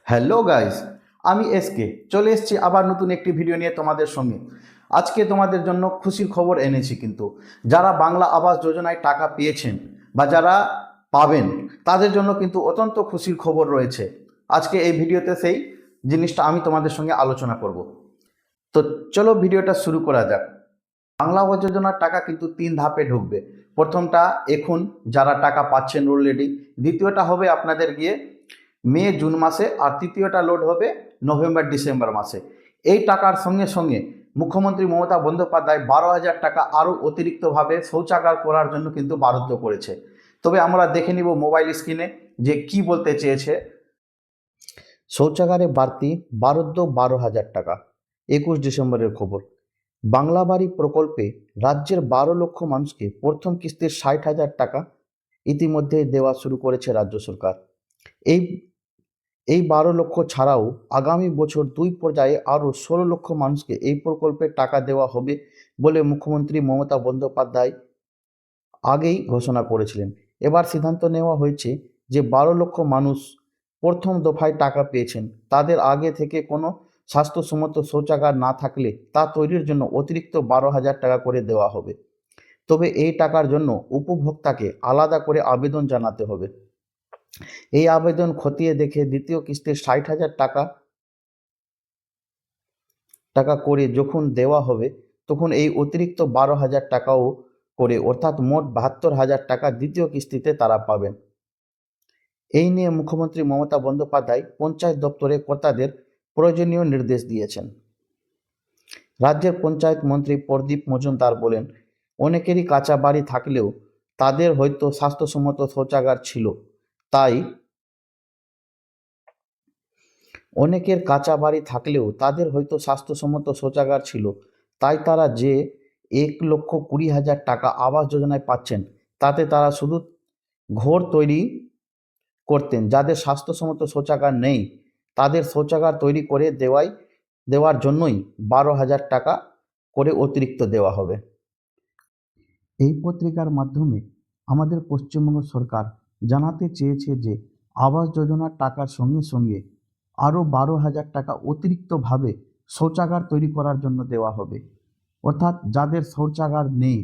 Hello guys, আমি SK চলে এসেছি আবার নতুন একটি ভিডিও নিয়ে তোমাদের সঙ্গে। আজকে তোমাদের জন্য খুশির খবর এনেছি, কিন্তু যারা বাংলা আবাস যোজনায় টাকা পেয়েছেন বা যারা পাবেন তাদের জন্য কিন্তু অত্যন্ত খুশির খবর রয়েছে। আজকে এই ভিডিওতে সেই জিনিসটা আমি তোমাদের সঙ্গে আলোচনা করব। তো চলো ভিডিওটা শুরু করা যাক। বাংলা আবাস যোজনার টাকা কিন্তু 3 ধাপে ঢুকবে। প্রথমটা এখন যারা টাকা পাচ্ছেন অলরেডি, দ্বিতীয়টা হবে আপনাদের গিয়ে মে জুন মাসে, আর তৃতীয়টা লোড হবে নভেম্বর ডিসেম্বর মাসে। এই টাকার সঙ্গে সঙ্গে মুখ্যমন্ত্রী মমতা বন্দ্যোপাধ্যায় 12,000 টাকা আরও অতিরিক্তভাবে শৌচাগার করার জন্য কিন্তু বরাদ্দ করেছে। তবে আমরা দেখে নিব মোবাইল স্ক্রিনে যে কি বলতে চেয়েছে। শৌচাগারে বাড়তি বরাদ্দ 12,000 টাকা, 21 ডিসেম্বরের খবর। বাংলা বাড়ি প্রকল্পে রাজ্যের 12 লক্ষ মানুষকে প্রথম কিস্তির 60,000 টাকা ইতিমধ্যে দেওয়া শুরু করেছে রাজ্য সরকার। এই এই 12 লক্ষ ছাড়াও আগামী বছর 2 পর্যায়ে আরও 16 লক্ষ মানুষকে এই প্রকল্পে টাকা দেওয়া হবে বলে মুখ্যমন্ত্রী মমতা বন্দ্যোপাধ্যায় আগেই ঘোষণা করেছিলেন। এবার সিদ্ধান্ত নেওয়া হয়েছে যে 12 লক্ষ মানুষ প্রথম দফায় টাকা পেয়েছেন, তাদের আগে থেকে কোনো স্বাস্থ্যসম্মত শৌচাগার না থাকলে তা তৈরির জন্য অতিরিক্ত 12,000 টাকা করে দেওয়া হবে। তবে এই টাকার জন্য উপভোক্তাকে আলাদা করে আবেদন জানাতে হবে। এই আবেদন খতিয়ে দেখে দ্বিতীয় কিস্তির 60,000 টাকা করে যখন দেওয়া হবে, তখন এই অতিরিক্ত 12,000 টাকাও করে অর্থাৎ মোট 72,000 টাকা দ্বিতীয় কিস্তিতে তারা পাবেন। এই নিয়ে মুখ্যমন্ত্রী মমতা বন্দ্যোপাধ্যায় পঞ্চায়েত দপ্তরে কর্তাদের প্রয়োজনীয় নির্দেশ দিয়েছেন। রাজ্যের পঞ্চায়েত মন্ত্রী প্রদীপ মজুমদার বলেন, অনেকেরই কাঁচা বাড়ি থাকলেও তাদের হয়তো স্বাস্থ্যসম্মত শৌচাগার ছিল, তাই অনেকের কাঁচা বাড়ি থাকলেও তাদের হয়তো স্বাস্থ্যসম্মত শৌচাগার ছিল, তাই তারা যে 1,20,000 টাকা আবাস যোজনায় পাচ্ছেন, তাতে তারা শুধু ঘর তৈরি করতেন। যাদের স্বাস্থ্যসম্মত শৌচাগার নেই তাদের শৌচাগার তৈরি করে দেওয়ার জন্যই 12,000 টাকা করে অতিরিক্ত দেওয়া হবে। এই পত্রিকার মাধ্যমে আমাদের পশ্চিমবঙ্গ সরকার জানাতে চেয়েছে যে আবাস যোজনার টাকার সঙ্গে সঙ্গে আরও 12,000 টাকা অতিরিক্তভাবে শৌচাগার তৈরি করার জন্য দেওয়া হবে। অর্থাৎ যাদের শৌচাগার নেই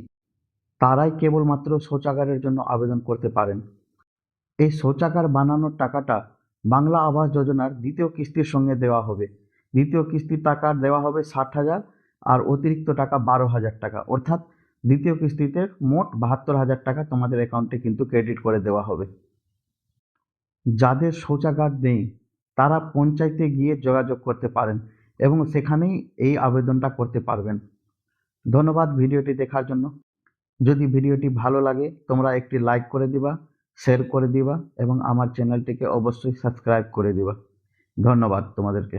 তারাই কেবলমাত্র শৌচাগারের জন্য আবেদন করতে পারেন। এই শৌচাগার বানানোর টাকাটা বাংলা আবাস যোজনার দ্বিতীয় কিস্তির সঙ্গে দেওয়া হবে। দ্বিতীয় কিস্তির টাকা দেওয়া হবে 60,000 আর অতিরিক্ত টাকা 12,000 টাকা, অর্থাৎ দ্বিতীয় কিস্তিতে মোট 72,000 টাকা তোমাদের অ্যাকাউন্টে কিন্তু ক্রেডিট করে দেওয়া হবে। যাদের শৌচাগার নেই তারা পঞ্চায়েতে গিয়ে যোগাযোগ করতে পারেন এবং সেখানেই এই আবেদনটা করতে পারবেন। ধন্যবাদ ভিডিওটি দেখার জন্য। যদি ভিডিওটি ভালো লাগে তোমরা একটি লাইক করে দিবা, শেয়ার করে দিবা এবং আমার চ্যানেলটিকে অবশ্যই সাবস্ক্রাইব করে দিবা। ধন্যবাদ তোমাদেরকে।